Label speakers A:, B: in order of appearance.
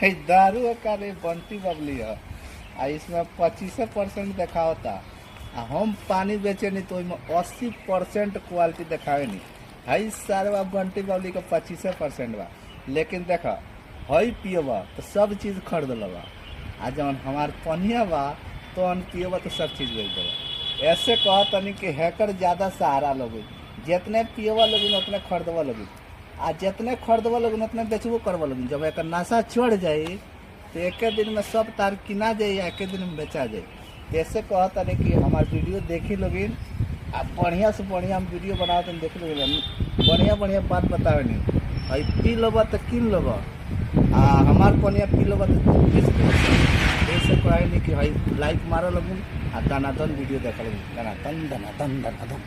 A: दारू का रे बंटी बबली है। इसमें 25% देखा होता। हम पानी बेचे नहीं तो 80% क्वालिटी दिखावे नहीं। हई सारे बंटी बबली का 25% बा, लेकिन देखा हई पियबा तो सब चीज़ खरीद लबा। आ जौन हमार पनिया बा तो पियबा तो सब चीज़ बेच देबा। ऐसे कह तनी कि हैकर ज़्यादा सहारा लोगे, जितने पियबा लोगिन उतने खरीदबा लोगिन, आ जितने खरीदबा लोगिन उतने बेचबो करबा लोगिन। जब एक नशा चढ़ जाई तो एक दिन में सब तार किना जाए या एक दिन में बेचा जाए। ऐसे कह तनी कि हमार वीडियो देखी लोगिन, आ बढ़िया से बढ़िया हम वीडियो बनाओ तो देख लोगिन, बढ़िया बढ़िया बात बतावे नहीं। हई पी लोबा तो किन लोबा, आ हमार पनिया पी लोबा तो बेच देबा। ऐसे कहे नहीं कि हई लाइक मारो लोगिन आ दनादन वीडियो देख लोगिन, दनादन दनादन दनादन।